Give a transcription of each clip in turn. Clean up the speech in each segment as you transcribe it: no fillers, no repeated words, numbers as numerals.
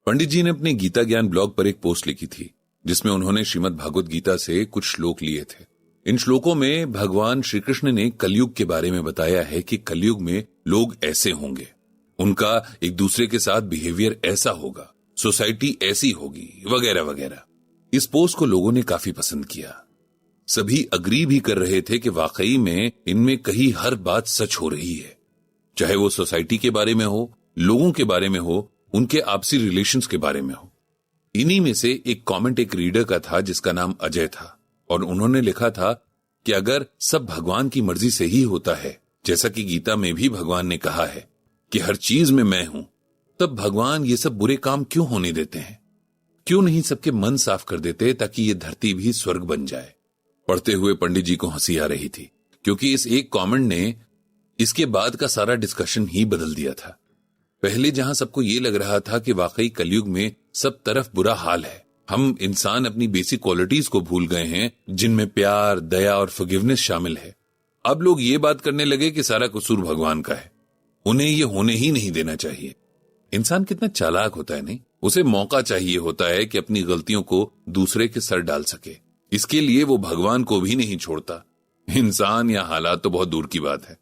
पंडित जी ने अपने गीता ज्ञान ब्लॉग पर एक पोस्ट लिखी थी जिसमें उन्होंने श्रीमद् भागवत गीता से कुछ श्लोक लिए थे। इन श्लोकों में भगवान श्री कृष्ण ने कलयुग के बारे में बताया है कि कलयुग में लोग ऐसे होंगे, उनका एक दूसरे के साथ बिहेवियर ऐसा होगा, सोसाइटी ऐसी होगी, वगैरह वगैरह। इस पोस्ट को लोगों ने काफी पसंद किया। सभी अग्री भी कर रहे थे कि वाकई में इनमें कहीं हर बात सच हो रही है, चाहे वो सोसाइटी के बारे में हो, लोगों के बारे में हो, उनके आपसी रिलेशंस के बारे में हो। इन्हीं में से एक कमेंट एक रीडर का था जिसका नाम अजय था और उन्होंने लिखा था कि अगर सब भगवान की मर्जी से ही होता है, जैसा कि गीता में भी भगवान ने कहा है कि हर चीज में मैं हूं, तब भगवान ये सब बुरे काम क्यों होने देते हैं? क्यों नहीं सबके मन साफ कर देते ताकि ये धरती भी स्वर्ग बन जाए? पढ़ते हुए पंडित जी को हंसी आ रही थी क्योंकि इस एक कमेंट ने इसके बाद का सारा डिस्कशन ही बदल दिया था। पहले जहां सबको ये लग रहा था कि वाकई कलयुग में सब तरफ बुरा हाल है, हम इंसान अपनी बेसिक क्वालिटीज को भूल गए हैं जिनमें प्यार, दया और फॉरगिवनेस शामिल है। अब लोग ये बात करने लगे कि सारा कसूर भगवान का है, उन्हें ये होने ही नहीं देना चाहिए। इंसान कितना चालाक होता है, नहीं? उसे मौका चाहिए होता है कि अपनी गलतियों को दूसरे के सर डाल सके। इसके लिए वो भगवान को भी नहीं छोड़ता। इंसान या हालात तो बहुत दूर की बात है।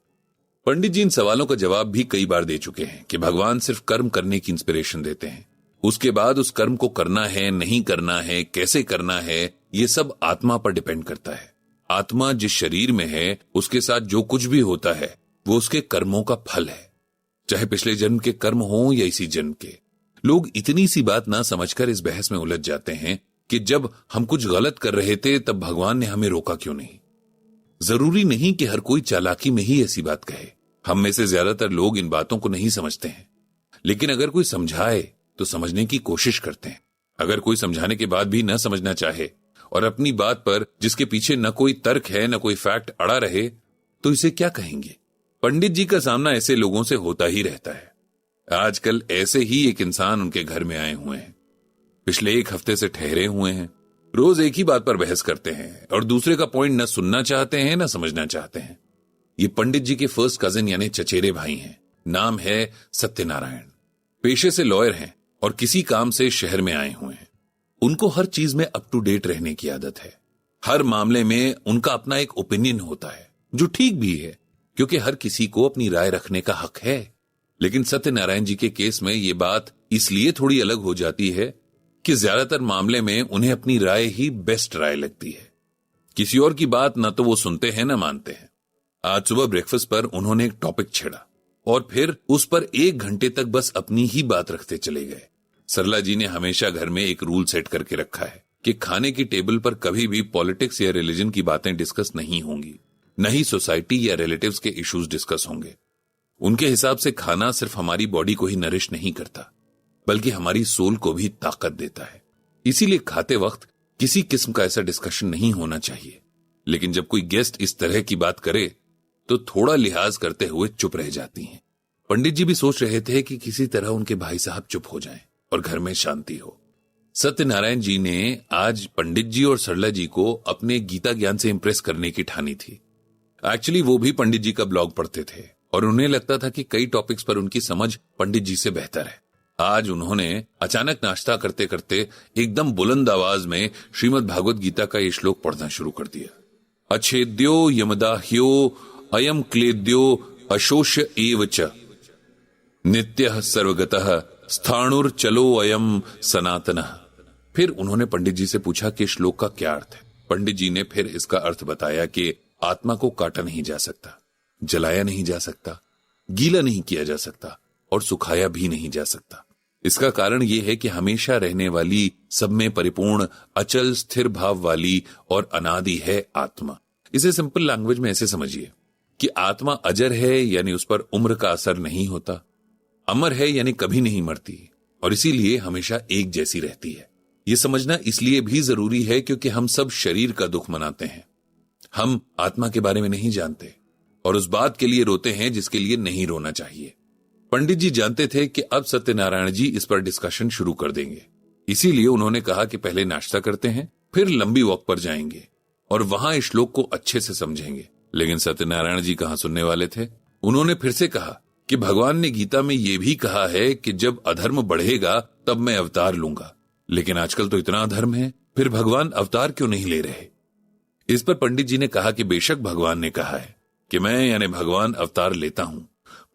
पंडित जी इन सवालों का जवाब भी कई बार दे चुके हैं कि भगवान सिर्फ कर्म करने की इंस्पिरेशन देते हैं, उसके बाद उस कर्म को करना है, नहीं करना है, कैसे करना है, ये सब आत्मा पर डिपेंड करता है। आत्मा जिस शरीर में है उसके साथ जो कुछ भी होता है वो उसके कर्मों का फल है, चाहे पिछले जन्म के कर्म हो या इसी जन्म के। लोग इतनी सी बात ना समझकर इस बहस में उलझ जाते हैं कि जब हम कुछ गलत कर रहे थे तब भगवान ने हमें रोका क्यों नहीं। जरूरी नहीं कि हर कोई चालाकी में ही ऐसी बात कहे। हम में से ज्यादातर लोग इन बातों को नहीं समझते हैं, लेकिन अगर कोई समझाए तो समझने की कोशिश करते हैं। अगर कोई समझाने के बाद भी न समझना चाहे और अपनी बात पर जिसके पीछे न कोई तर्क है न कोई फैक्ट अड़ा रहे तो इसे क्या कहेंगे? पंडित जी का सामना ऐसे लोगों से होता ही रहता है। आजकल ऐसे ही एक इंसान उनके घर में आए हुए हैं, पिछले एक हफ्ते से ठहरे हुए हैं, रोज एक ही बात पर बहस करते हैं और दूसरे का पॉइंट न सुनना चाहते हैं न समझना चाहते हैं। ये पंडित जी के फर्स्ट कजिन यानी चचेरे भाई हैं। नाम है सत्यनारायण। पेशे से लॉयर हैं और किसी काम से शहर में आए हुए हैं। उनको हर चीज में अप टू डेट रहने की आदत है। हर मामले में उनका अपना एक ओपिनियन होता है, जो ठीक भी है क्योंकि हर किसी को अपनी राय रखने का हक है। लेकिन सत्यनारायण जी के केस में ये बात इसलिए थोड़ी अलग हो जाती है कि ज्यादातर मामले में उन्हें अपनी राय ही बेस्ट राय लगती है। किसी और की बात ना तो वो सुनते हैं ना मानते हैं। आज सुबह ब्रेकफास्ट पर उन्होंने एक टॉपिक छेड़ा और फिर उस पर 1 घंटे तक बस अपनी ही बात रखते चले गए। सरला जी ने हमेशा घर में एक रूल सेट करके रखा है कि खाने की टेबल पर कभी भी पॉलिटिक्स या रिलीजन की बातें डिस्कस नहीं होंगी, न ही सोसाइटी या रिलेटिव्स के इश्यूज डिस्कस होंगे। उनके हिसाब से खाना सिर्फ हमारी बॉडी को ही नरिश नहीं करता बल्कि हमारी सोल को भी ताकत देता है। इसीलिए खाते वक्त किसी किस्म का ऐसा डिस्कशन नहीं होना चाहिए। लेकिन जब कोई गेस्ट इस तरह की बात करे तो थोड़ा लिहाज करते हुए चुप रह जाती हैं। पंडित जी भी सोच रहे थे कि किसी तरह उनके भाई साहब चुप हो जाएं और घर में शांति हो। सत्यनारायण जी ने आज पंडित जी और सरला जी को अपने गीता ज्ञान से इंप्रेस करने की ठानी थी। एक्चुअली वो भी पंडित जी का ब्लॉग पढ़ते थे और उन्हें लगता था कि कई टॉपिक्स पर उनकी समझ पंडित जी से बेहतर है। आज उन्होंने अचानक नाश्ता करते करते एकदम बुलंद आवाज में श्रीमद् भागवत गीता का ये श्लोक पढ़ना शुरू कर दिया। अच्छेद्यो यमदाह्यो अयम क्लेद्यो अशोष्य एव च नित्यः सर्वगतः स्थाणुर चलो अयम सनातनः। फिर उन्होंने पंडित जी से पूछा कि श्लोक का क्या अर्थ है। पंडित जी ने फिर इसका अर्थ बताया कि आत्मा को काटा नहीं जा सकता, जलाया नहीं जा सकता, गीला नहीं किया जा सकता और सुखाया भी नहीं जा सकता। इसका कारण यह है कि हमेशा रहने वाली, सब में परिपूर्ण, अचल स्थिर भाव वाली और अनादि है आत्मा। इसे सिंपल लैंग्वेज में ऐसे समझिए कि आत्मा अजर है यानी उस पर उम्र का असर नहीं होता, अमर है यानी कभी नहीं मरती और इसीलिए हमेशा एक जैसी रहती है। यह समझना इसलिए भी जरूरी है क्योंकि हम सब शरीर का दुख मनाते हैं, हम आत्मा के बारे में नहीं जानते और उस बात के लिए रोते हैं जिसके लिए नहीं रोना चाहिए। पंडित जी जानते थे कि अब सत्यनारायण जी इस पर डिस्कशन शुरू कर देंगे, इसीलिए उन्होंने कहा कि पहले नाश्ता करते हैं, फिर लंबी वॉक पर जाएंगे और वहां इस श्लोक को अच्छे से समझेंगे। लेकिन सत्यनारायण जी कहां सुनने वाले थे। उन्होंने फिर से कहा कि भगवान ने गीता में यह भी कहा है कि जब अधर्म बढ़ेगा तब मैं अवतार लूंगा, लेकिन आजकल तो इतना अधर्म है, फिर भगवान अवतार क्यों नहीं ले रहे? इस पर पंडित जी ने कहा कि बेशक भगवान ने कहा है कि मैं यानी भगवान अवतार लेता हूं,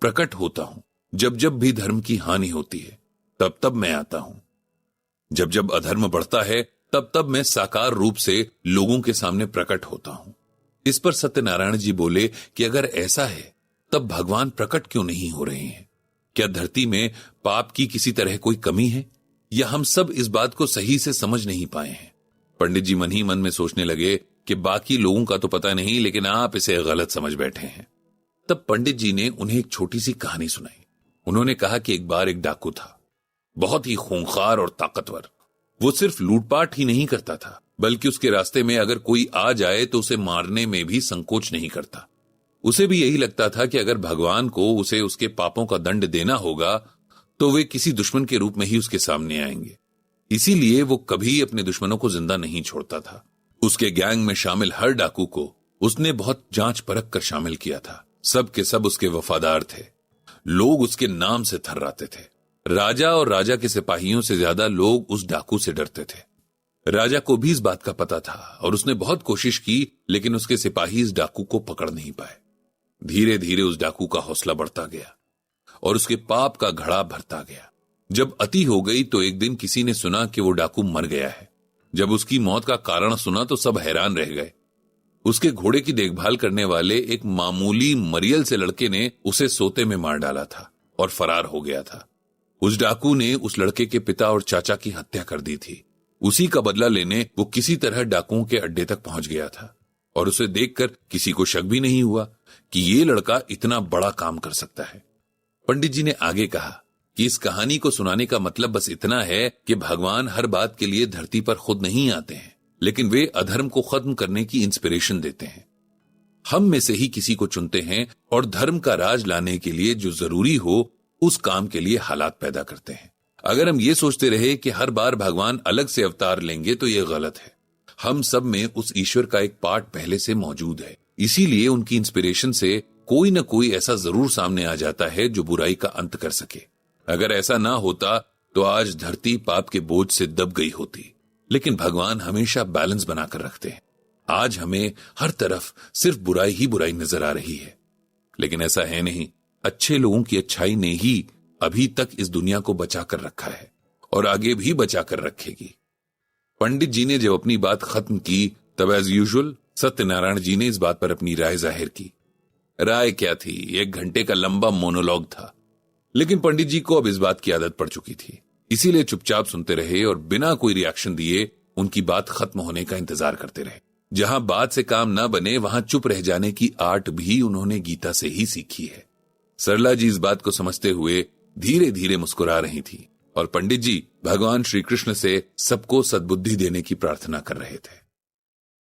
प्रकट होता हूं। जब जब भी धर्म की हानि होती है तब तब मैं आता हूं। जब जब अधर्म बढ़ता है तब तब मैं साकार रूप से लोगों के सामने प्रकट होता हूं। इस पर सत्यनारायण जी बोले कि अगर ऐसा है तब भगवान प्रकट क्यों नहीं हो रहे हैं? क्या धरती में पाप की किसी तरह कोई कमी है, या हम सब इस बात को सही से समझ नहीं पाए हैं? पंडित जी मन ही मन में सोचने लगे कि बाकी लोगों का तो पता नहीं, लेकिन आप इसे गलत समझ बैठे हैं। तब पंडित जी ने उन्हें एक छोटी सी कहानी सुनाई। उन्होंने कहा कि एक बार एक डाकू था, बहुत ही खूंखार और ताकतवर। वो सिर्फ लूटपाट ही नहीं करता था, बल्कि उसके रास्ते में अगर कोई आ जाए तो उसे मारने में भी संकोच नहीं करता। उसे भी यही लगता था कि अगर भगवान को उसे उसके पापों का दंड देना होगा तो वे किसी दुश्मन के रूप में ही उसके सामने आएंगे। इसीलिए वो कभी अपने दुश्मनों को जिंदा नहीं छोड़ता था। उसके गैंग में शामिल हर डाकू को उसने बहुत जांच परख कर शामिल किया था। सब के सब उसके वफादार थे। लोग उसके नाम से थर्राते थे। राजा और राजा के सिपाहियों से ज्यादा लोग उस डाकू से डरते थे। राजा को भी इस बात का पता था और उसने बहुत कोशिश की, लेकिन उसके सिपाही इस डाकू को पकड़ नहीं पाए। धीरे धीरे उस डाकू का हौसला बढ़ता गया और उसके पाप का घड़ा भरता गया। जब अति हो गई तो एक दिन किसी ने सुना कि वो डाकू मर गया है। जब उसकी मौत का कारण सुना तो सब हैरान रह गए। उसके घोड़े की देखभाल करने वाले एक मामूली मरियल से लड़के ने उसे सोते में मार डाला था और फरार हो गया था। उस डाकू ने उस लड़के के पिता और चाचा की हत्या कर दी थी। उसी का बदला लेने वो किसी तरह डाकुओं के अड्डे तक पहुंच गया था और उसे देखकर किसी को शक भी नहीं हुआ कि ये लड़का इतना बड़ा काम कर सकता है। पंडित जी ने आगे कहा कि इस कहानी को सुनाने का मतलब बस इतना है कि भगवान हर बात के लिए धरती पर खुद नहीं आते हैं, लेकिन वे अधर्म को खत्म करने की इंस्पिरेशन देते हैं। हम में से ही किसी को चुनते हैं और धर्म का राज लाने के लिए जो जरूरी हो उस काम के लिए हालात पैदा करते हैं। अगर हम ये सोचते रहे कि हर बार भगवान अलग से अवतार लेंगे तो ये गलत है। हम सब में उस ईश्वर का एक पार्ट पहले से मौजूद है, इसीलिए उनकी इंस्पिरेशन से कोई न कोई ऐसा जरूर सामने आ जाता है जो बुराई का अंत कर सके। अगर ऐसा ना होता तो आज धरती पाप के बोझ से दब गई होती, लेकिन भगवान हमेशा बैलेंस बनाकर रखते हैं। आज हमें हर तरफ सिर्फ बुराई ही बुराई नजर आ रही है, लेकिन ऐसा है नहीं। अच्छे लोगों की अच्छाई ने ही अभी तक इस दुनिया को बचाकर रखा है और आगे भी बचाकर रखेगी। पंडित जी ने जब अपनी बात खत्म की तब एज यूजुअल सत्यनारायण जी ने इस बात पर अपनी राय जाहिर की। राय क्या थी? 1 घंटे का लंबा मोनोलॉग था, लेकिन पंडित जी को अब इस बात की आदत पड़ चुकी थी, इसीलिए चुपचाप सुनते रहे और बिना कोई रिएक्शन दिए उनकी बात खत्म होने का इंतजार करते रहे। जहां बात से काम ना बने वहां चुप रह जाने की आर्ट भी उन्होंने गीता से ही सीखी है। सरला जी इस बात को समझते हुए धीरे धीरे मुस्कुरा रही थी और पंडित जी भगवान श्री कृष्ण से सबको सद्बुद्धि देने की प्रार्थना कर रहे थे।